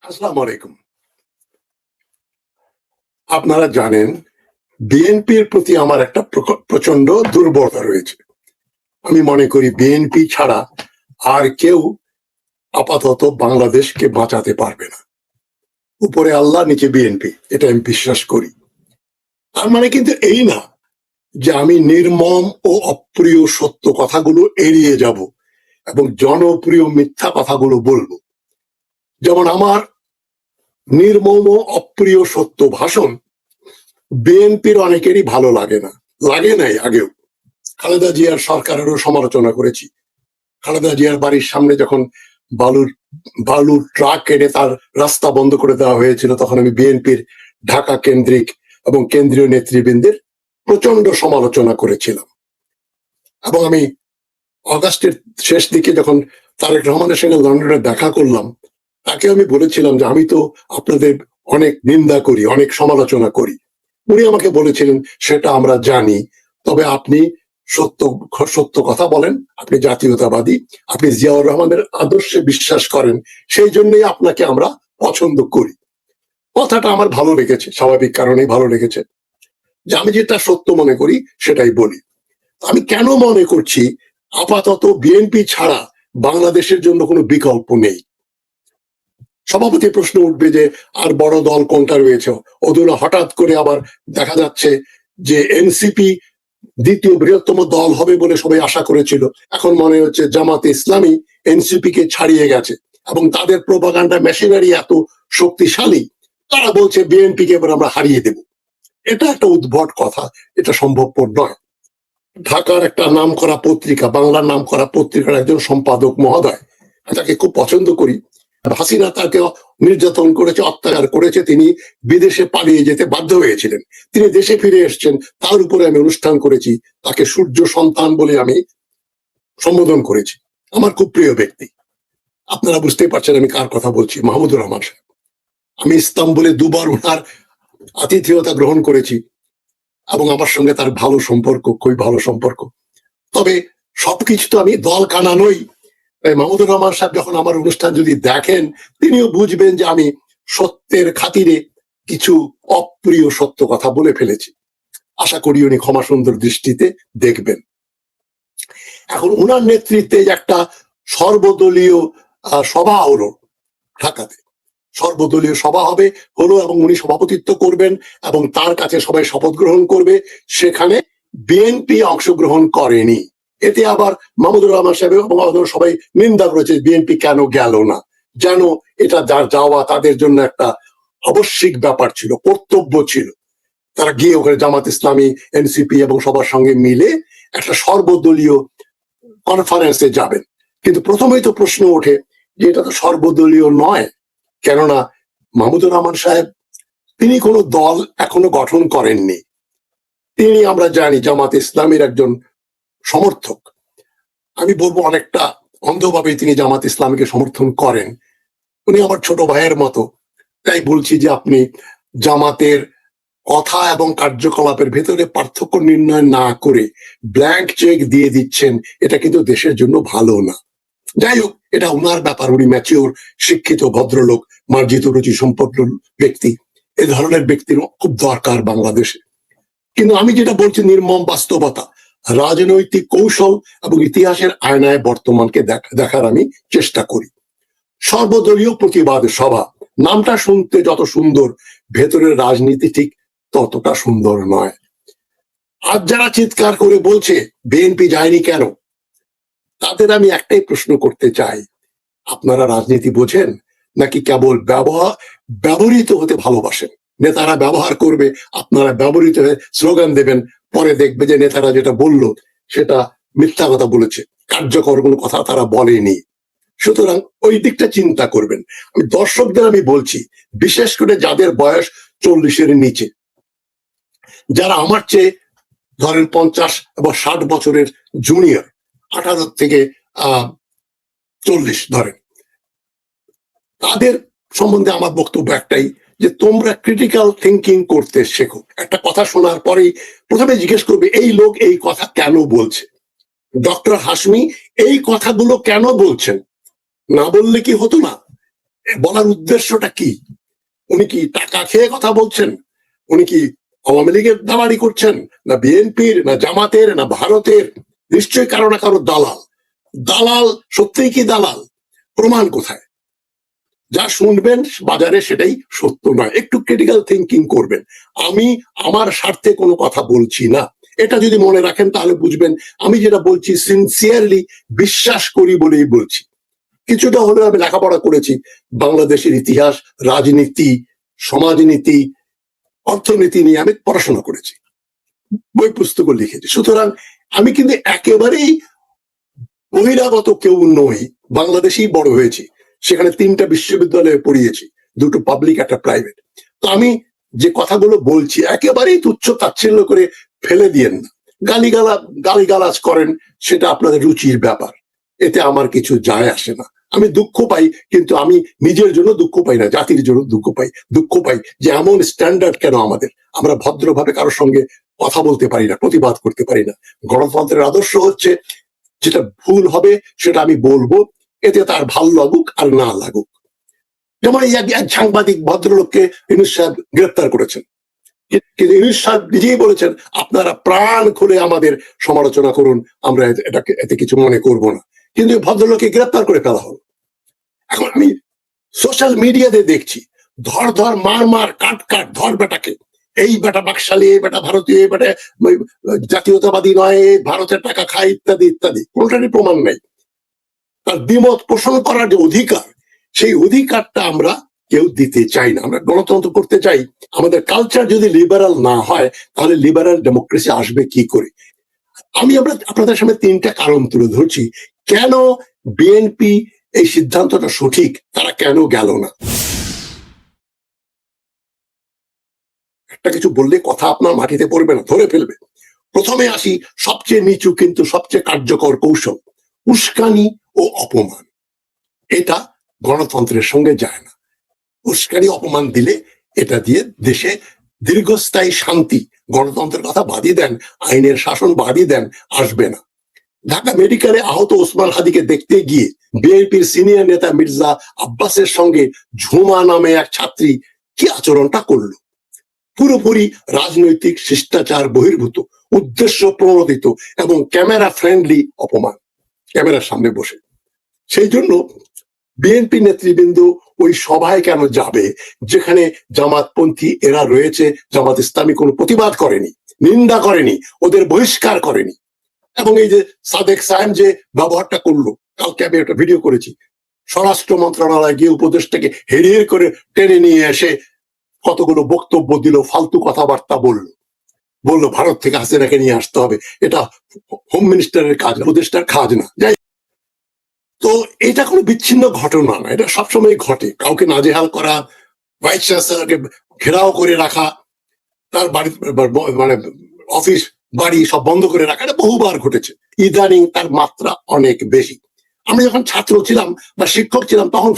আসসালামু আলাইকুম। আপনারা জানেন বিএনপির প্রতি আমার একটা প্রচন্ড দুর্বলতা রয়েছে। আমি মনে করি বিএনপি ছাড়া আর কেউ আপাতত বাংলাদেশকে বাঁচাতে পারবে না। উপরে আল্লাহ, নিচে বিএনপি, এটা আমি বিশ্বাস করি। তার মানে কিন্তু এই না যে আমি নির্মম ও অপ্রিয় সত্য কথাগুলো এড়িয়ে যাব এবং জনপ্রিয় মিথ্যা কথাগুলো বলবো। যেমন আমার নির্মম ও অপ্রিয় সত্য ভাষণ বিএনপির অনেকেরই ভালো লাগে না, লাগে নাই আগেও। খালেদা জিয়ার সরকারেরও সমালোচনা করেছি। খালেদা জিয়ার বাড়ির সামনে যখন বালুর বালুর ট্রাক এনে তার রাস্তা বন্ধ করে দেওয়া হয়েছিল, তখন আমি বিএনপির ঢাকা কেন্দ্রিক এবং কেন্দ্রীয় নেতৃবৃন্দের প্রচন্ড সমালোচনা করেছিলাম। এবং আমি অগাস্টের শেষ দিকে যখন তারেক রহমানের সঙ্গে লন্ডনে দেখা করলাম, তাকে আমি বলেছিলাম যে আমি তো আপনাদের অনেক নিন্দা করি, অনেক সমালোচনা করি। উনি আমাকে বলেছিলেন, সেটা আমরা জানি, তবে আপনি সত্য সত্য কথা বলেন, আপনি জাতীয়তাবাদী, আপনি জিয়াউর রহমানের আদর্শে বিশ্বাস করেন, সেই জন্যই আপনাকে আমরা পছন্দ করি। কথাটা আমার ভালো লেগেছে, স্বাভাবিক কারণেই ভালো লেগেছে যে আমি যেটা সত্য মনে করি সেটাই বলি। আমি কেন মনে করছি আপাতত বিএনপি ছাড়া বাংলাদেশের জন্য কোনো বিকল্প নেই। সভাপতি প্রশ্ন উঠবে যে আর বড় দল কোনটা রয়েছে, ওগুলো হঠাৎ করে আবার দেখা যাচ্ছে যে এনসিপি দ্বিতীয় বৃহত্তম দল হবে বলে সবাই আশা করেছিল, এখন মনে হচ্ছে জামাতে ইসলামী এনসিপি কে ছাড়িয়ে গেছে এবং তাদের প্রোপাগান্ডা মেশিনারি এত শক্তিশালী, তারা বলছে বিএনপি কে এবার আমরা হারিয়ে দেব। এটা একটা উদ্ভট কথা, এটা সম্ভবপর নয়। ঢাকার একটা নামকরা পত্রিকা, বাংলার নামকরা পত্রিকার একজন সম্পাদক মহোদয়, তাকে খুব পছন্দ করি, হাসিনা তাকে নির্যাতন করেছে, অত্যাচার করেছে, তিনি বিদেশে পালিয়ে যেতে বাধ্য হয়েছিলেন, তিনি দেশে ফিরে এসছেন, তার উপরে আমি অনুষ্ঠান করেছি, তাকে সূর্য সন্তান বলে আমি সম্বোধন করেছি। আমার খুব প্রিয় ব্যক্তি, আপনারা বুঝতেই পারছেন আমি কার কথা বলছি, মাহমুদুর রহমান সাহেব। আমি ইস্তাম্বুলে দুবার ওনার আতিথেয়তা গ্রহণ করেছি এবং আমার সঙ্গে তার ভালো সম্পর্ক, খুবই ভালো সম্পর্ক। তবে সবকিছু তো আমি দল কানা নই। মাহমুদুর রহমান সাহেব যখন আমার অনুষ্ঠান যদি দেখেন, তিনিও বুঝবেন যে আমি সত্যের খাতিরে কিছু অপ্রিয় সত্য কথা বলে ফেলেছি। আশা করি উনি ক্ষমা সুন্দর দৃষ্টিতে দেখবেন। এখন উনার নেতৃত্বে একটা সর্বদলীয় সভা হলো ঢাকাতে, সর্বদলীয় সভা হলো এবং উনি সভাপতিত্ব করবেন এবং তার কাছে সবাই শপথ গ্রহণ করবে। সেখানে বিএনপি অংশগ্রহণ করেনি। এতে আবার মাহমুদুর রহমান সাহেব এবং সবাই নিন্দা করেছে বিএনপি কেন গেল না, যেন এটা যার যাওয়া তাদের জন্য একটা আবশ্যিক ব্যাপার ছিল, কর্তব্য ছিল। তারা গিয়ে ওখানে জামাত ইসলামী, এনসিপি এবং সবার সঙ্গে মিলে একটা সর্বদলীয় কনফারেন্সে যাবেন। কিন্তু প্রথমেই তো প্রশ্ন ওঠে যে এটা তো সর্বদলীয় নয়, কেননা মাহমুদুর রহমান সাহেব তিনি কোনো দল এখনো গঠন করেননি। তিনি, আমরা জানি, জামাত ইসলামীর একজন সমর্থক। আমি বলবো অনেকটা অন্ধভাবে তিনি জামাত ইসলামীকে সমর্থন করেন। উনি আমার ছোট ভাইয়ের মতো, তাই বলছি যে আপনি জামাতের কথা এবং কার্যকলাপের ভেতরে পার্থক্য নির্ণয় না করে ব্ল্যাঙ্ক চেক দিয়ে দিচ্ছেন, এটা কিন্তু দেশের জন্য ভালো না। যাই হোক, এটা ওনার ব্যাপার, উনি ম্যাচিওর, শিক্ষিত, ভদ্রলোক, মার্জিত রুচি সম্পন্ন ব্যক্তি। এ ধরনের ব্যক্তির খুব দরকার বাংলাদেশে। কিন্তু আমি যেটা বলছি নির্মম বাস্তবতা, রাজনৈতিক কৌশল এবং ইতিহাসের আয়নায় বর্তমানকে দেখার আমি চেষ্টা করি। সর্বদলীয় প্রতিবাদ সভা, নামটা শুনতে যত সুন্দর, ভেতরের রাজনীতি ঠিক ততটা সুন্দর নয়। আজ যারা চিৎকার করে বলছে বিএনপি যায়নি কেন, তাদের আমি একটাই প্রশ্ন করতে চাই, আপনারা রাজনীতি বোঝেন নাকি কেবল ব্যবহৃত হতে ভালোবাসেন? নেতারা ব্যবহার করবে, আপনারা ব্যবহৃত হয়ে স্লোগান দেবেন, পরে দেখবে যে নেতারা যেটা বলল সেটা মিথ্যা কথা বলেছে, কার্যকর কোনো কথা তারা বলেনি। সুতরাং ওই দিকটা চিন্তা করবেন। আমি দর্শকদের আমি বলছি, বিশেষ করে যাদের বয়স 40-এর নিচে, যারা আমার চেয়ে ধরেন 50 এবং 60 বছরের জুনিয়র, 18 থেকে 40 ধরেন, তাদের সম্বন্ধে আমার বক্তব্য একটাই, যে তোমরা ক্রিটিক্যাল থিঙ্কিং করতে শেখো। একটা কথা শোনার পরেই প্রথমে জিজ্ঞেস করবে এই লোক এই কথা কেন বলছে, ডক্টর হাশমি এই কথাগুলো কেন বলছেন, না বললে কি হতো না? বলার উদ্দেশ্যটা কি? উনি কি টাকা খেয়ে কথা বলছেন? উনি কি আওয়ামী লীগের দালালি করছেন, না বিএনপির, না জামাতের, না ভারতের? নিশ্চয়ই কারো না কারো দালাল। দালাল সত্যিই কি দালাল? প্রমাণ কোথায়? যা শুনবেন বাজারে সেটাই সত্য নয়। একটু ক্রিটিক্যাল থিঙ্কিং করবেন। আমি আমার স্বার্থে কোনো কথা বলছি না, এটা যদি মনে রাখেন তাহলে বুঝবেন আমি যেটা বলছি সিনসিয়ারলি বিশ্বাস করি বলেই বলছি। কিছুটা হলেও আমি লেখাপড়া করেছি, বাংলাদেশের ইতিহাস, রাজনীতি, সমাজনীতি, অর্থনীতি নিয়ে আমি পড়াশোনা করেছি, বই পুস্তকও লিখেছি। সুতরাং আমি কিন্তু একেবারেই বহিরাগত কেউ নই। বাংলাদেশেই বড় হয়েছি, সেখানে 3টা বিশ্ববিদ্যালয়ে পড়িয়েছি, 2টো পাবলিক, একটা প্রাইভেট। তো আমি যে কথাগুলো বলছি একেবারেই তুচ্ছ তাচ্ছিল্য করে ফেলে দিয়েন না। গালিগালাজ করেন, সেটা আপনাদের রুচির ব্যাপার, এতে আমার কিছু যায় আসে না। আমি দুঃখ পাই, কিন্তু আমি নিজের জন্য দুঃখ পাই না, জাতির জন্য দুঃখ পাই যে এমন স্ট্যান্ডার্ড কেন আমাদের। আমরা ভদ্রভাবে কারোর সঙ্গে কথা বলতে পারি না, প্রতিবাদ করতে পারি না। গণতন্ত্রের আদর্শ হচ্ছে যেটা ভুল হবে সেটা আমি বলবো, এতে তার ভাল লাগুক আর না লাগুক। যেমন এই এক সাংবাদিক ভদ্রলোককে ইউনূস সাহেব গ্রেপ্তার করেছেন, কিন্তু ইউনূস সাহেব নিজেই বলেছেন আপনারা প্রাণ খুলে আমাদের সমালোচনা করুন, আমরা এটাকে এতে কিছু মনে করব না। কিন্তু ভদ্রলোককে গ্রেপ্তার করে ফেলা হলো। এখন আমি সোশ্যাল মিডিয়াতে দেখছি ধর ধর, মার মার, কাট কাট, ধর বেটাকে, এই বেটা বাকশালী, এই বেটা ভারতীয়, এই বেটা জাতীয়তাবাদী নয়, ভারতের টাকা খায়, ইত্যাদি ইত্যাদি। কোনটারই প্রমাণ নাই। তার দ্বিমত পোষণ করার যে অধিকার, সেই অধিকারটা আমরা কেউ দিতে চাই না। আমরা গণতন্ত্র করতে চাই। আমাদের কালচার যদি লিবারাল না হয় তাহলে লিবারাল ডেমোক্রেসি আসবে কি করে? আমরা আপনাদের সামনে 3টা কারণ তুলে ধরছি কেন বিএনপি এই সিদ্ধান্তটা সঠিক, তারা কেন গেল না। একটা কিছু বললে কথা আপনার মাটিতে পড়বে না, ধরে ফেলবে। প্রথমে আসি সবচেয়ে নিচু কিন্তু সবচেয়ে কার্যকর কৌশল, উস্কানি ও অপমান। এটা গণতন্ত্রের সঙ্গে যায় না। উস্কানি অপমান দিলে এটা দিয়ে দেশে দীর্ঘস্থায়ী শান্তি, গণতন্ত্রের কথা বাদই দেন, আইনের শাসন বাদই দেন, আসবে না। ঢাকা মেডিকেলে আহত ওসমান হাদিকে দেখতে গিয়ে বিএনপির সিনিয়র নেতা মির্জা আব্বাসের সঙ্গে ঝুমা নামে এক ছাত্রী কি আচরণটা করলো, পুরোপুরি রাজনৈতিক শিষ্টাচার বহির্ভূত, উদ্দেশ্য প্রণোদিত এবং ক্যামেরা ফ্রেন্ডলি অপমান, ক্যামেরার সামনে বসে। সেই জন্য বিএনপি নেতৃবৃন্দ ওই সভায় কেন যাবে যেখানে জামাতপন্থী এরা রয়েছে? জামাত ইসলামী কোনো প্রতিবাদ করেনি, নিন্দা করেনি, ওদের বহিষ্কার করেনি। এবং এই যে সাদেক সাহেব যে ব্যবহারটা করলো, কালকে আমি একটা ভিডিও করেছি, স্বরাষ্ট্র মন্ত্রণালয় গিয়ে উপদেষ্টাকে হেরিয়ে করে টেনে নিয়ে এসে কতগুলো বক্তব্য দিল, ফালতু কথাবার্তা বললো ভারত থেকে হাসিনাকে নিয়ে আসতে হবে, এটা হোম মিনিস্টারের কাজ, উপদেষ্টার কাজ না। যাই, তো এটা কোনো বিচ্ছিন্ন ঘটনা না, এটা সবসময় ঘটে। কাউকে নাজেহাল করা, ভাইস চ্যান্সেলরকে ঘেরাও করে রাখা, তার বাড়ি মানে অফিস বাড়ি সব বন্ধ করে রাখা, এটা বহুবার ঘটেছে। ইদানিং তার মাত্রা অনেক বেশি। আমি যখন ছাত্র ছিলাম বা শিক্ষক ছিলাম তখন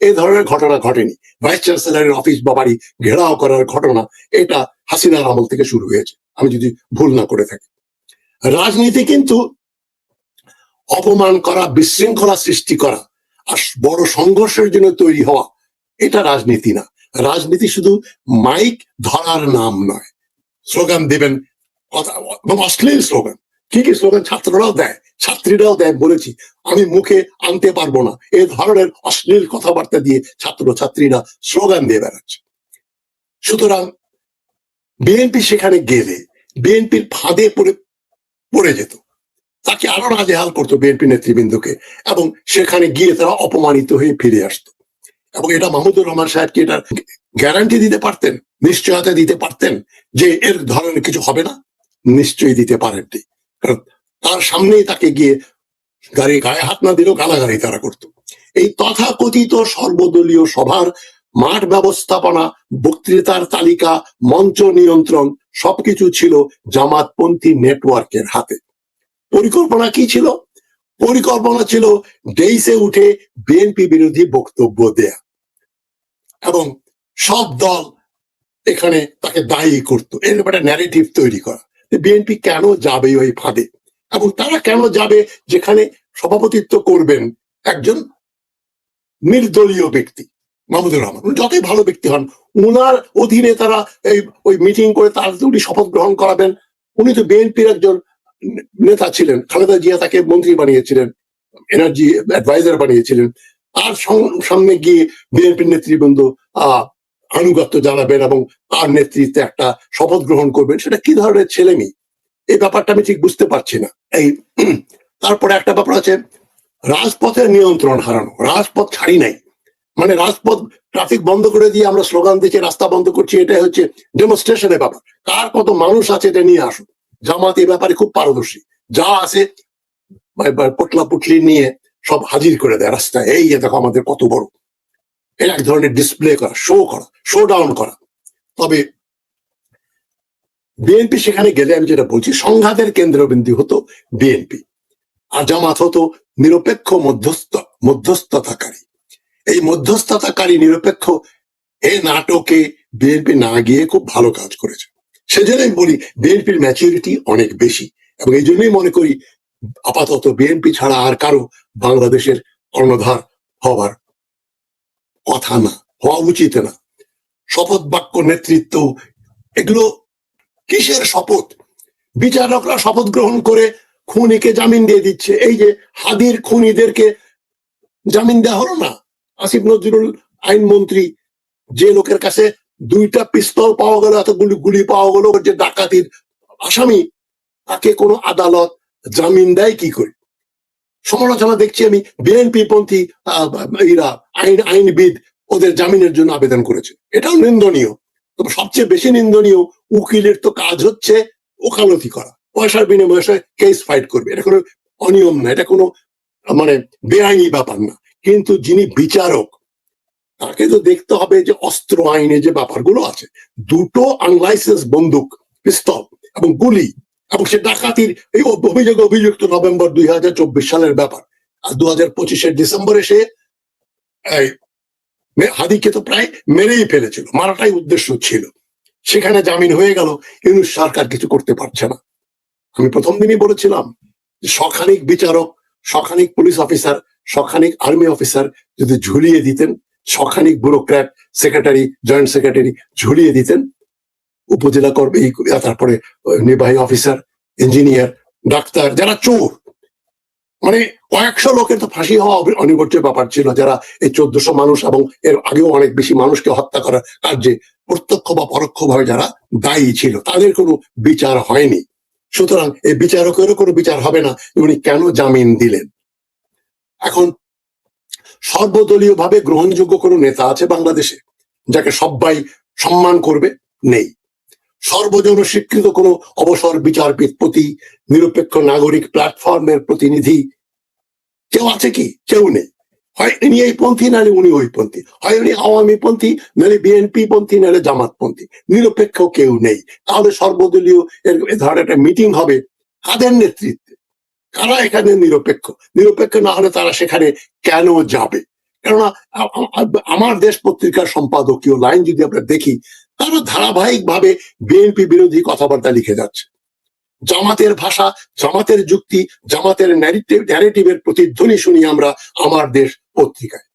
এই ধরনের ঘটনা ঘটেনি। ভাইস চ্যান্সেলরের অফিস বা বাড়ি ঘেরাও করার ঘটনা এটা হাসিনার আমল থেকে শুরু হয়েছে, আমি যদি ভুল না করে থাকি। রাজনীতি কিন্তু অপমান করা, বিশৃঙ্খলা সৃষ্টি করা আর বড় সংঘর্ষের জন্য তৈরি হওয়া, এটা রাজনীতি না। রাজনীতি শুধু মাইক ধরার নাম নয়। স্লোগান দেবেন, এবং অশ্লীল স্লোগান, কি কি স্লোগান ছাত্ররাও দেয়, ছাত্রীরাও দেয়, বলেছি আমি মুখে আনতে পারবো না, এ ধরনের অশ্লীল কথাবার্তা দিয়ে ছাত্র ছাত্রীরা স্লোগান দিয়ে বেড়াচ্ছে। সুতরাং বিএনপি সেখানে গেলে বিএনপির ফাঁদে পড়ে যেত, তাকে আরো নাজেহাল করতো বিএনপি নেতৃবৃন্দকে, এবং সেখানে গিয়ে তারা অপমানিত হয়ে ফিরে আসতো। এবং এটা মাহমুদুর রহমান সাহেবকে এটা গ্যারান্টি দিতে পারতেন, নিশ্চয়তা দিতে পারতেন যে এর ধরনের কিছু হবে না? নিশ্চয়ই দিতে পারেননি, কারণ তার সামনেই তাকে গিয়ে গায়ে হাত না দিলেও গালাগালি তারা করতো। এই তথাকথিত সর্বদলীয় সভার মাঠ ব্যবস্থাপনা, বক্তৃতার তালিকা, মঞ্চ নিয়ন্ত্রণ সবকিছু ছিল জামাতপন্থী নেটওয়ার্কের হাতে। পরিকল্পনা কি ছিল? পরিকল্পনা ছিল ডেইসে উঠে বিএনপি বিরোধী বক্তব্য দেয়া এবং সব দল এখানে তাকে দায়ী করতো, এর একটা ন্যারেটিভ তৈরি করা। বিএনপি কেন যাবে ওই ফাঁদে, এবং তারা কেন যাবে যেখানে সভাপতিত্ব করবেন একজন নির্দলীয় ব্যক্তি, মাহমুদুর রহমান, উনি যতই ভালো ব্যক্তি হন, উনার অধীনে তারা এই ওই মিটিং করে তার উনি শপথ গ্রহণ করাবেন। উনি তো বিএনপির একজন নেতা ছিলেন, খালেদা জিয়া তাকে মন্ত্রী বানিয়েছিলেন, এনার্জি অ্যাডভাইজার বানিয়েছিলেন। তার সামনে গিয়ে বিএনপির নেতৃবৃন্দ আনুগত্য জানাবেন এবং তার নেতৃত্বে একটা শপথ গ্রহণ করবেন, সেটা কি ধরনের ছেলেমি? এই ব্যাপারটা আমি ঠিক বুঝতে পারছি না। এই তারপরে একটা ব্যাপার আছে, রাজপথের নিয়ন্ত্রণ হারানো। রাজপথ ছাড়ি নাই, মানে রাজপথ ট্রাফিক বন্ধ করে দিয়ে আমরা স্লোগান দিচ্ছি, রাস্তা বন্ধ করছি, এটাই হচ্ছে ডেমনস্ট্রেশনের ব্যাপার। কার কত মানুষ আছে এটা নিয়ে আসুন। জামাত এই ব্যাপারে খুব পারদর্শী, যা আছে পটলা পুটলি নিয়ে সব হাজির করে দেয় রাস্তায়, এই দেখো আমাদের কত বড়। এর এক ধরনের ডিসপ্লে করা, শো ডাউন করা। তবে বিএনপি সেখানে গেলে, আমি যেটা বলছি, সংঘাতের কেন্দ্রবিন্দু হতো বিএনপি, আর জামাত হতো নিরপেক্ষ মধ্যস্থতাকারী। এই মধ্যস্থতাকারী নিরপেক্ষ এই নাটকে বিএনপি না গিয়ে খুব ভালো কাজ করেছে। সেজন্য আমি বলি বিএনপির ম্যাচুরিটি অনেক বেশি, এবং এই জন্যই মনে করি আপাতত বিএনপি ছাড়া আর কারো বাংলাদেশের কর্ণধার হওয়ার কথা না, হওয়া উচিত না। শপথ বাক্য, নেতৃত্ব, এগুলো কিসের শপথ? বিচারকরা শপথ গ্রহণ করে খুনিকে জামিন দিয়ে দিচ্ছে। এই যে হাদির খুনিদেরকে জামিন দেওয়া হলো না, আসিফ নজরুল আইনমন্ত্রী, যে লোকের কাছে 2টা পিস্তল পাওয়া গেল, এতগুলি গুলি পাওয়া গেল, যে ডাকাতির আসামি, তাকে কোনো আদালত জামিন দেয় কি করে? সমালোচনা দেখছি আমি, বিএনপি পন্থী আইনবিদ ওদের জামিনের জন্য আবেদন করেছে, এটাও নিন্দনীয়। তবে সবচেয়ে বেশি নিন্দনীয়, উকিলের তো কাজ হচ্ছে ওকালতি করা, পয়সার বিনিময়ে কেস ফাইট করবে, এটা কোনো অনিয়ম না, এটা কোনো মানে বেআইনি ব্যাপার না। কিন্তু যিনি বিচারক, তাকে তো দেখতে হবে যে অস্ত্র আইনে যে ব্যাপারগুলো আছে, 2টো আনলাইসেন্স বন্দুক, পিস্তল এবং গুলি, এবং সে ডাকাতির এই অভিযুক্ত নভেম্বর 2024 সালের ব্যাপার। আর 2025 ডিসেম্বরে সে হাদিকে তো প্রায় মেরেই ফেলেছিল, মারাটাই উদ্দেশ্য ছিল। সেখানে জামিন হয়ে গেল, কিন্তু সরকার কিছু করতে পারছে না। আমি প্রথম দিনই বলেছিলাম, শখানিক বিচারক, শখানিক পুলিশ অফিসার, শখানিক আর্মি অফিসার যদি ঝুলিয়ে দিতেন, শখানিক ব্যুরোক্র্যাট, সেক্রেটারি, জয়েন্ট সেক্রেটারি ঝুলিয়ে দিতেন, উপজেলা কর্মী, তারপরে নির্বাহী অফিসার, ইঞ্জিনিয়ার, ডাক্তার, যারা চোর, মানে কয়েকশো লোকের তো ফাঁসি হওয়া অনিবার্য ব্যাপার ছিল, যারা এই 1400 মানুষ এবং এর আগেও অনেক বেশি মানুষকে হত্যা করার কার্যে প্রত্যক্ষ বা পরোক্ষভাবে যারা দায়ী ছিল, তাদের কোনো বিচার হয়নি। সুতরাং এই বিচারকেরও কোনো বিচার হবে না, উনি কেন জামিন দিলেন? এখন সর্বদলীয় ভাবে গ্রহণযোগ্য কোনো নেতা আছে বাংলাদেশে যাকে সবাই সম্মান করবে? নেই। সর্বজন স্বীকৃত কোনো অবসর বিচারপতি, নিরপেক্ষ নাগরিক প্ল্যাটফর্মের প্রতিনিধি কেউ আছে কি? কেউ নেই। হয় ইনি এই পন্থী, নাহলে উনি ওই পন্থী, হয় উনি আওয়ামী পন্থী, নাহলে বিএনপি পন্থী, নাহলে জামাত পন্থী, নিরপেক্ষ কেউ নেই। তাহলে সর্বদলীয় ধরনের একটা মিটিং হবে, কাদের নেতৃত্বে? কারা এখানে নিরপেক্ষ? নিরপেক্ষ না হলে তারা সেখানে কেন যাবে? কেননা আমার দেশ পত্রিকার সম্পাদকীয় লাইন যদি আমরা দেখি, তারা ধারাবাহিক ভাবে বিএনপি বিরোধী কথাবার্তা লিখে যাচ্ছে। জামাতের ভাষা, জামাতের যুক্তি, জামাতের ন্যারেটিভের প্রতিধ্বনি শুনি আমরা আমার দেশ পত্রিকায়।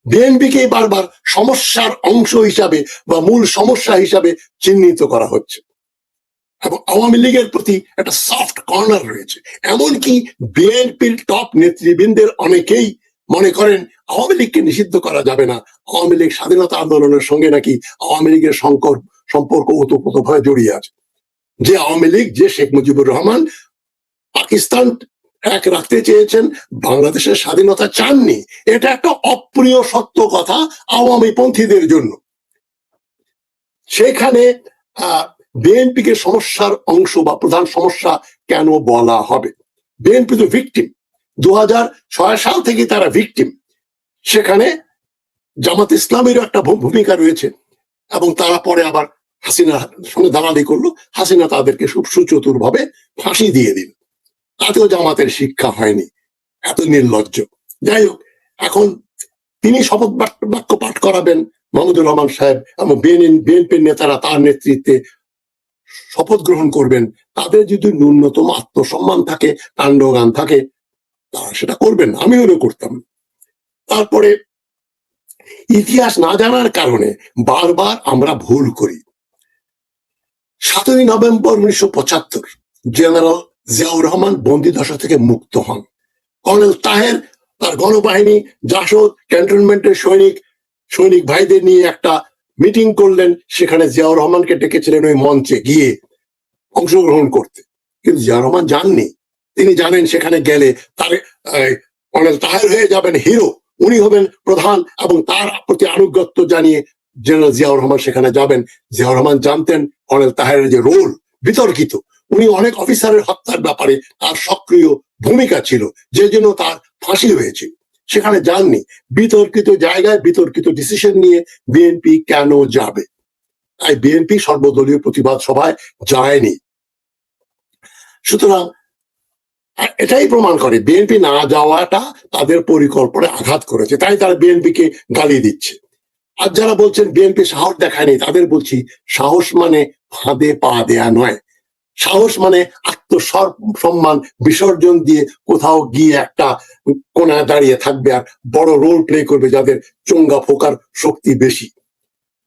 বিএনপিকে বারবার সমস্যার অংশ হিসাবে বা মূল সমস্যা হিসাবে চিহ্নিত করা হচ্ছে, এবং আওয়ামী লীগের প্রতি একটা সফট কর্নার রয়েছে। এমনকি বিএনপির টপ নেতৃবৃন্দের অনেকেই মনে করেন আওয়ামী লীগকে নিষিদ্ধ করা যাবে না, আওয়ামী লীগ স্বাধীনতা আন্দোলনের সঙ্গে নাকি আওয়ামী লীগের সম্পর্ক ওতপ্রোতভাবে জড়িয়ে আছে। যে আওয়ামী লীগ, যে শেখ মুজিবুর রহমান পাকিস্তান এক রাখতে চেয়েছেন, বাংলাদেশের স্বাধীনতা চাননি, এটা একটা অপ্রিয় সত্য কথা আওয়ামী পন্থীদের জন্য। সেখানে বিএনপিকে সমস্যার অংশ বা প্রধান সমস্যা কেন বলা হবে? বিএনপি তো ভিকটিম, 2006 সাল থেকে তারা ভিকটিম। সেখানে জামাত ইসলামেরও একটা ভূমিকা রয়েছে, এবং তারা পরে আবার হাসিনার সঙ্গে দালালি করলো, হাসিনা তাদেরকে খুব সুচতুর ভাবে ফাঁসি দিয়ে দিল, তাতেও জামাতের শিক্ষা হয়নি, এত নির্লজ্জ। যাই হোক, এখন তিনি শপথ বাক্য পাঠ করাবেন, মাহমুদুর রহমান সাহেব, এবং বিএনপির নেতারা তার নেতৃত্বে শপথ গ্রহণ করবেন। তাদের যদি ন্যূনতম আত্মসম্মান থাকে, কাণ্ডজ্ঞান থাকে, তারা সেটা করবেন, আমিও করতাম। তারপরে ইতিহাস না জানার কারণে বারবার আমরা ভুল করি। 7ই নভেম্বর 1975 জেনারেল জিয়াউর রহমান বন্দিদশা থেকে মুক্ত হন। কর্নেল তাহের তার গণবাহিনী জাসদ ক্যান্টনমেন্টের সৈনিক ভাইদের নিয়ে একটা মিটিং করলেন, সেখানে জিয়াউর রহমানকে ডেকেছিলেন ওই মঞ্চে গিয়ে অংশগ্রহণ করতে, কিন্তু জিয়াউর রহমান যাননি। তিনি জানেন সেখানে গেলে তার কর্নেল তাহের হয়ে যাবেন হিরো, উনি হবেন প্রধান, এবং তার প্রতি আনুগত্য জানিয়ে জেনারেল জিয়াউর রহমান সেখানে যাবেন। জিয়াউর রহমান জানতেন কর্নেল তাহেরের যে রোল বিতর্কিত, উনি অনেক অফিসারের হত্যার ব্যাপারে তার সক্রিয় ভূমিকা ছিল, যে জন্য তার ফাঁসি হয়েছিল। সেখানে যাননি। বিতর্কিত জায়গায় বিতর্কিত ডিসিশন নিয়ে বিএনপি কেন যাবে? তাই বিএনপি সর্বদলীয় প্রতিবাদ সভায় যায়নি। সুতরাং এটাই প্রমাণ করে বিএনপি না যাওয়াটা তাদের পরিকল্পনায় আঘাত করেছে, তাই তারা বিএনপিকে গালি দিচ্ছে। আর যারা বলছেন বিএনপি সাহস দেখায়নি, তাদের বলছি সাহস মানে ফাঁদে পা দেয়া নয়। সাহস মানে আত্মসম্মান বিসর্জন দিয়ে কোথাও গিয়ে একটা কোনায় দাঁড়িয়ে থাকবে আর বড় রোল প্লে করবে যাদের চোঙ্গা ফোকার শক্তি বেশি।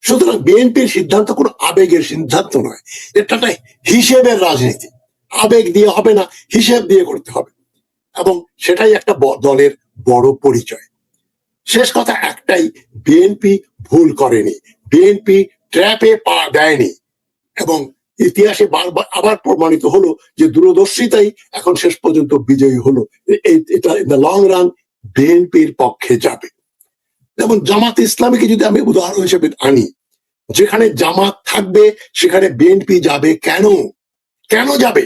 সুতরাং বিএনপির সিদ্ধান্ত কোনো আবেগের সিদ্ধান্ত নয়, এটা একটা হিসেবের রাজনীতি। আবেগ দিয়ে হবে না, হিসেব দিয়ে করতে হবে, এবং সেটাই একটা দলের বড় পরিচয়। শেষ কথা একটাই, বিএনপি ভুল করেনি, বিএনপি ট্র্যাপে পা দেয়নি, এবং ইতিহাসে বারবার আবার প্রমাণিত হলো যে দূরদর্শিতাই এখন শেষ পর্যন্ত বিজয়ী হলো। এটা ইন দ্য লং রান বিএনপির পক্ষে যাবে। যেমন জামাত ইসলামীকে যদি আমি উদাহরণ হিসেবে আনি, যেখানে জামাত থাকবে সেখানে বিএনপি যাবে কেন? কেন যাবে?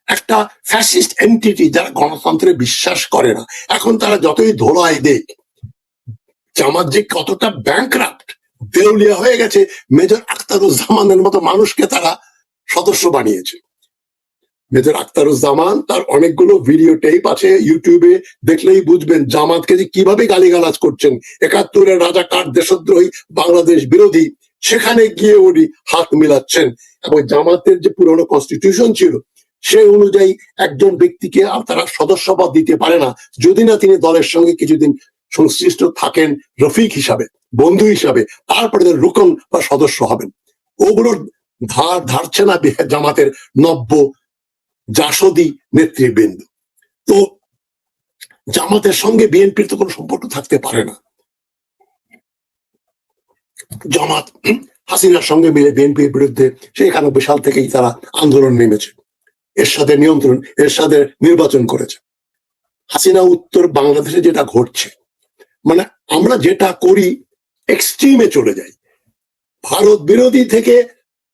একটা ফ্যাসিস্ট এন্টিটি যারা গণতন্ত্রে বিশ্বাস করে না, এখন তারা যতই ধোলাই দেখ, জামাত যে কতটা ব্যাংকরাপ্ট, দেউলিয়া হয়ে গেছে, মেজর আখতারুজ্জামানের মতো মানুষকে তারা সদস্য বানিয়েছে। মেজর আখতারুজ্জামান, তার অনেকগুলো ভিডিও টেপ আছে ইউটিউবে, দেখলেই বুঝবেন জামাতকে যে কিভাবে গালিগালাজ করছেন। 71-এর রাজাকার, দেশদ্রোহী, বাংলাদেশ বিরোধী, সেখানে গিয়ে উনি হাত মিলাচ্ছেন। এবং জামাতের যে পুরনো কনস্টিটিউশন ছিল সেই অনুযায়ী একজন ব্যক্তিকে তারা সদস্যপদ দিতে পারে না যদি না তিনি দলের সঙ্গে কিছুদিন সংশ্লিষ্ট থাকেন রফিক হিসাবে, বন্ধু হিসাবে, তারপরে রুকন বা সদস্য হবেন। ওগুলোর ধার ধারছে না জামাতের নব্য জাসদি নেতৃবৃন্দ। তো জামাতের সঙ্গে বিএনপির তো কোনো সম্পর্ক থাকতে পারে না। জামাত হাসিনার সঙ্গে মিলে বিএনপির বিরুদ্ধে সেই 91 সাল থেকেই তারা আন্দোলন নেমেছে, এরশাদের নিয়ন্ত্রণ, এরশাদের নির্বাচন করেছে। হাসিনা উত্তর বাংলাদেশে যেটা ঘটছে, মানে আমরা যেটা করি এক্সট্রিমে চলে যাই, ভারত বিরোধী থেকে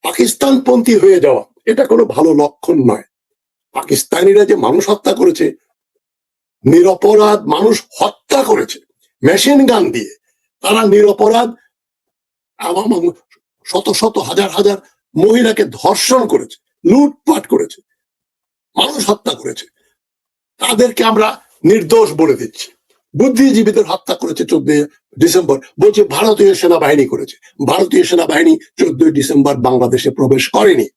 পাকিস্তানপন্থী হয়ে যাওয়া, এটা কোনো ভালো লক্ষণ নয়। পাকিস্তানিরা যে মানুষ হত্যা করেছে, নিরপরাধ মানুষ হত্যা করেছে মেশিন গান দিয়ে, তারা নিরপরাধ শত শত হাজার হাজার মহিলাকে ধর্ষণ করেছে, লুটপাট করেছে, মানুষ হত্যা করেছে, তাদেরকে আমরা নির্দোষ বলে দিচ্ছি। বুদ্ধিজীবীদের হত্যা করেছে 14 ডিসেম্বর, বলছে ভারতীয় সেনাবাহিনী করেছে। ভারতীয় সেনাবাহিনী 14 ডিসেম্বর বাংলাদেশে প্রবেশ করেনি,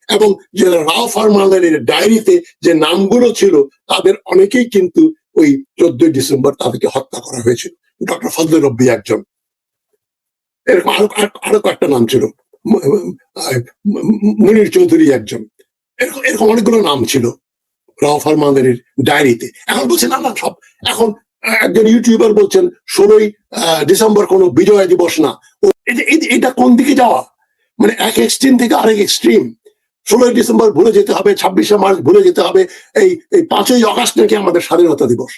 এবং যে রাও ফারমানের ডায়েরিতে যে নামগুলো ছিল তাদের অনেকেই কিন্তু ওই 14 ডিসেম্বর তাদেরকে হত্যা করা হয়েছিল। ডক্টর ফজলে রব্বি একজন, এরকম আরো কয়েকটা নাম ছিল, মুনির চৌধুরী একজন, এরকম অনেকগুলো নাম ছিল রাও ফারমানের ডায়েরিতে। এখন বলছে না না সব, এখন একজন ইউটিউবার বলছেন 16ই ডিসেম্বর কোনো বিজয় দিবস না। এটা কোন দিকে যাওয়া? মানে এক এক্সট্রিম থেকে আরেক এক্সট্রিম। 16ই ডিসেম্বর ভুলে যেতে হবে, 26শে মার্চ ভুলে যেতে হবে, এই 5ই অগাস্ট নাকি আমাদের স্বাধীনতা দিবস।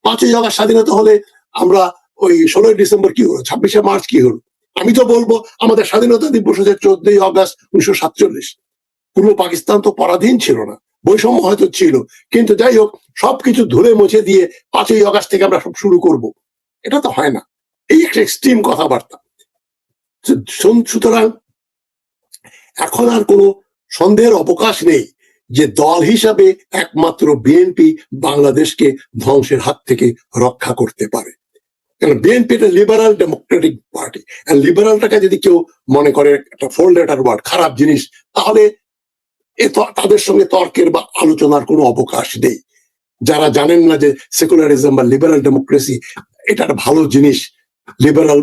5ই অগাস্ট স্বাধীনতা হলে আমরা ওই 16ই ডিসেম্বর কি হলো, 26শে মার্চ কি হলো? আমি তো বলবো আমাদের স্বাধীনতা দিবস হচ্ছে 14ই অগাস্ট 1947। পূর্ব পাকিস্তান তো পরাধীন ছিল না, বৈষম্য হয়তো ছিল, কিন্তু যাই হোক সবকিছু ধুলে মুছে দিয়ে 5ই অগাস্ট থেকে আমরা সব শুরু করব, এটা তো হয় না। এই একটা এক্সট্রিম কথাবার্তা। সুতরাং এখন আর কোনো সন্দেহের অবকাশ নেই যে দল হিসাবে একমাত্র বিএনপি বাংলাদেশকে ধ্বংসের হাত থেকে রক্ষা করতে পারে। কারণ বিএনপি একটা লিবারাল ডেমোক্রেটিক পার্টি, আর লিবারালটাকে যদি কেউ মনে করে একটা 4 লেটার ওয়ার্ড, খারাপ জিনিস, তাহলে তাদের সঙ্গে তর্কের বা আলোচনার কোনো অবকাশ নেই। যারা জানেন না যে সেকুলারিজম বা লিবারাল ডেমোক্রেসি এটা একটা ভালো জিনিস, লিবারাল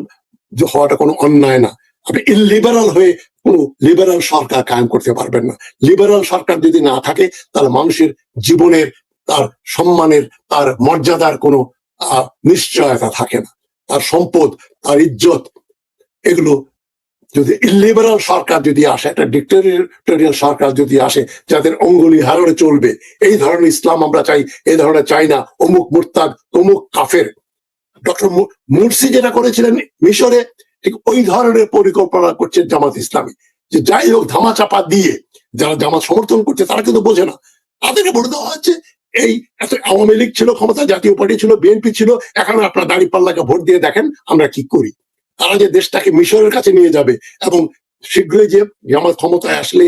হওয়াটা কোনো অন্যায় না। আপনি ইলিবারাল হয়ে কোনো লিবারাল সরকার কায়েম করতে পারবেন না। লিবারাল সরকার যদি না থাকে তাহলে মানুষের জীবনের, তার সম্মানের, তার মর্যাদার কোনো নিশ্চয়তা থাকে না। তার সম্পদ, তার ইজ্জত, এগুলো যদি ইলিবারাল সরকার যদি আসে, একটা ডিক্টেটরিয়াল সরকার যদি আসে যাদের অঙ্গুলি হারড়ে চলবে, এই ধরনের ইসলাম আমরা চাই, এই ধরনের চাই না অমুক মুরতাদ অমুক কাফের। ডক্টর মুরসি যেটা করেছিলেন মিশরে, ঠিক ওই ধরনের পরিকল্পনা করছে জামাত ইসলামী, যে যাই হোক ধামাচাপা দিয়ে যারা জামাত সমর্থন করছে তারা কিন্তু বোঝে না, তাদেরকে বলে দেওয়া হচ্ছে এই এত আওয়ামী লীগ ছিল ক্ষমতা, জাতীয় পার্টি ছিল, বিএনপি ছিল, এখন আপনার দাঁড়িপাল্লাকে ভোট দিয়ে দেখেন আমরা কি করি। তারা যে দেশটাকে মিশরের কাছে নিয়ে যাবে এবং শীঘ্রই যে জামাত ক্ষমতায় আসলে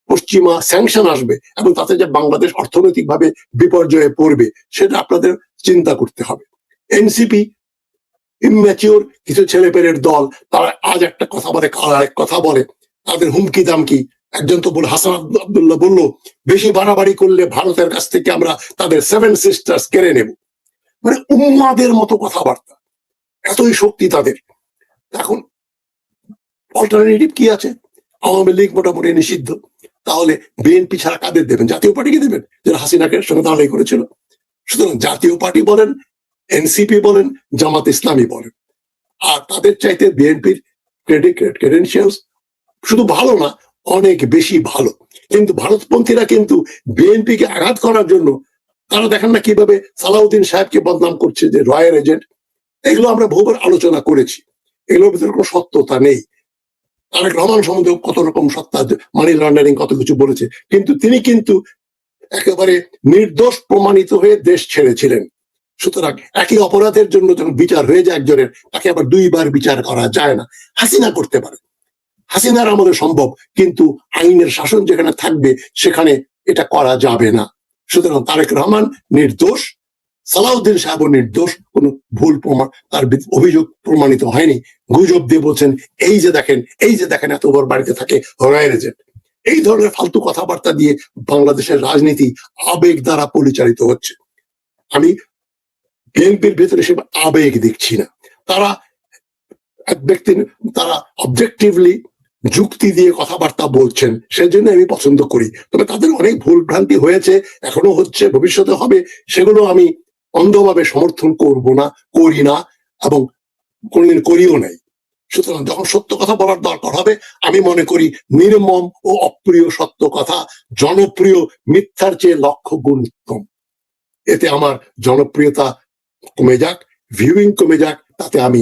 পশ্চিমা স্যাংশন আসবে এবং তাতে যে বাংলাদেশ অর্থনৈতিকভাবে বিপর্যয়ে পড়বে, সেটা আপনাদের চিন্তা করতে হবে। এনসিপি ইম্যাচিওর কিছু ছেলেপেলের দল, তারা আজ একটা কথা বলে কাল আরেক কথা বলে, তাদের হুমকি দামকি। একজন তো বলে, হাসান আব্দুল্লাহ বলল, বেশি বাড়াবাড়ি করলে ভারতের কাছ থেকে আমরা তাদের 7 সিস্টার্স কেড়ে নেব। মানে উন্মাদের মতো কথাবার্তা, এতই শক্তি তাদের। এখন অল্টারনেটিভ কি আছে? আওয়ামী লীগ মোটামুটি নিষিদ্ধ, তাহলে বিএনপি ছাড়া কাদের দেবেন? জাতীয় পার্টিকে দেবেন, যারা হাসিনাকে সঙ্গে দাঁড়াই করেছিল। সুতরাং জাতীয় পার্টি বলেন, এনসিপি বলেন, জামাত ইসলামী বলেন, আর তাদের চাইতে বিএনপির ক্রেডেনশিয়ালস শুধু ভালো না, অনেক বেশি ভালো। কিন্তু ভারতপন্থীরা কিন্তু বিএনপিকে আঘাত করার জন্য তারা দেখেন না কিভাবে সালাউদ্দিন সাহেবকে বদনাম করছে যে রয়ের এজেন্ট। এগুলো আমরা বহুবার আলোচনা করেছি, এগুলোর ভিতরে কোনো সত্যতা নেই। তারেক রহমান সম্বন্ধে কত রকম সত্তা, মানি লন্ডারিং কত কিছু বলেছে, কিন্তু তিনি কিন্তু একেবারে নির্দোষ প্রমাণিত হয়ে দেশ ছেড়েছিলেন। সুতরাং একই অপরাধের জন্য যখন বিচার হয়ে যায় একজনের, তাকে আবার 2 বার বিচার করা যায় না। হাসিনা করতে পারে, হাসিনার আমলে সম্ভব, কিন্তু আইনের শাসন যেখানে থাকবে সেখানে এটা করা যাবে না। সুতরাং তারেক রহমান নির্দোষ, সালাউদ্দিন সাহেব নির্দোষ, কোন ভুল প্রমাণ, তার অভিযোগ প্রমাণিত হয়নি। গুজব দিয়ে বলছেন এই যে দেখেন, এই যে দেখেন এত বড় বাড়িতে থাকে রয়ের এজেন্ট। এই ধরনের ফালতু কথাবার্তা দিয়ে বাংলাদেশের রাজনীতি আবেগ দ্বারা পরিচালিত হচ্ছে। আমি বিএনপির ভেতরে সে আবেগ দেখছি না। তারা এক ব্যক্তি, তারা অবজেক্টিভলি যুক্তি দিয়ে কথাবার্তা বলছেন, সেজন্য আমি পছন্দ করি। তবে তাদের অনেক ভুল ভ্রান্তি হয়েছে, এখনো হচ্ছে, ভবিষ্যতে হবে, সেগুলো আমি অন্ধভাবে সমর্থন করব না, করি না, এবং কোনদিন করিও নাই। সুতরাং যখন সত্য কথা বলার দরকার হবে, আমি মনে করি নির্মম ও অপ্রিয় সত্য কথা জনপ্রিয় মিথ্যার চেয়ে লক্ষ গুণ উত্তম। এতে আমার জনপ্রিয়তা কমে যাক, ভিউইং কমে যাক, তাতে আমি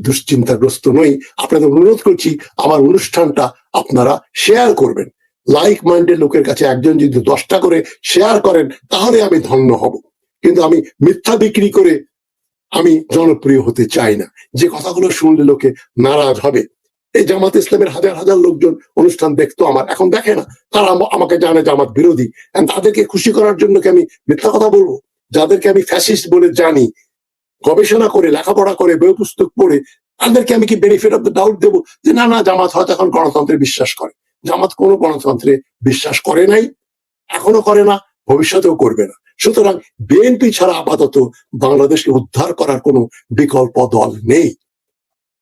দুশ্চিন্তাগ্রস্ত নই। আপনাদের অনুরোধ করছি আমার অনুষ্ঠানটা আপনারা শেয়ার করবেন। লাইক মাইন্ডের লোকের কাছে একজন যদি 10টা করে শেয়ার করেন তাহলে আমি ধন্য হব। কিন্তু আমি মিথ্যা বিক্রি করে আমি জনপ্রিয় হতে চাই না। যে কথাগুলো শুনলে লোকে নারাজ হবে। এই জামাত ইসলামের হাজার হাজার লোকজন অনুষ্ঠান দেখতো আমার, এখন দেখে না। তারা আমাকে জানে জামাত বিরোধী, তাদেরকে খুশি করার জন্য কি আমি মিথ্যা কথা বলবো? যাদেরকে আমি ফ্যাসিস্ট বলে জানি, গবেষণা করে, লেখাপড়া করে, বই পুস্তক পড়ে, তাদেরকে আমি কি বেনিফিট অফ দ্য ডাউট দেবো যে না না জামাত হয়তো এখন গণতন্ত্রে বিশ্বাস করে? জামাত কোনো গণতন্ত্রে বিশ্বাস করে নাই, এখনো করে না, ভবিষ্যতেও করবে না। সুতরাং বিএনপি ছাড়া আপাতত বাংলাদেশকে উদ্ধার করার কোনো বিকল্প দল নেই।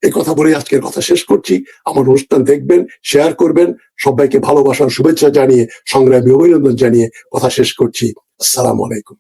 এই কথা বলে আজকের কথা শেষ করছি। আমার অনুষ্ঠান দেখবেন, শেয়ার করবেন। সবাইকে ভালোবাসার শুভেচ্ছা জানিয়ে, সংগ্রামী অভিনন্দন জানিয়ে কথা শেষ করছি। আসসালামু আলাইকুম।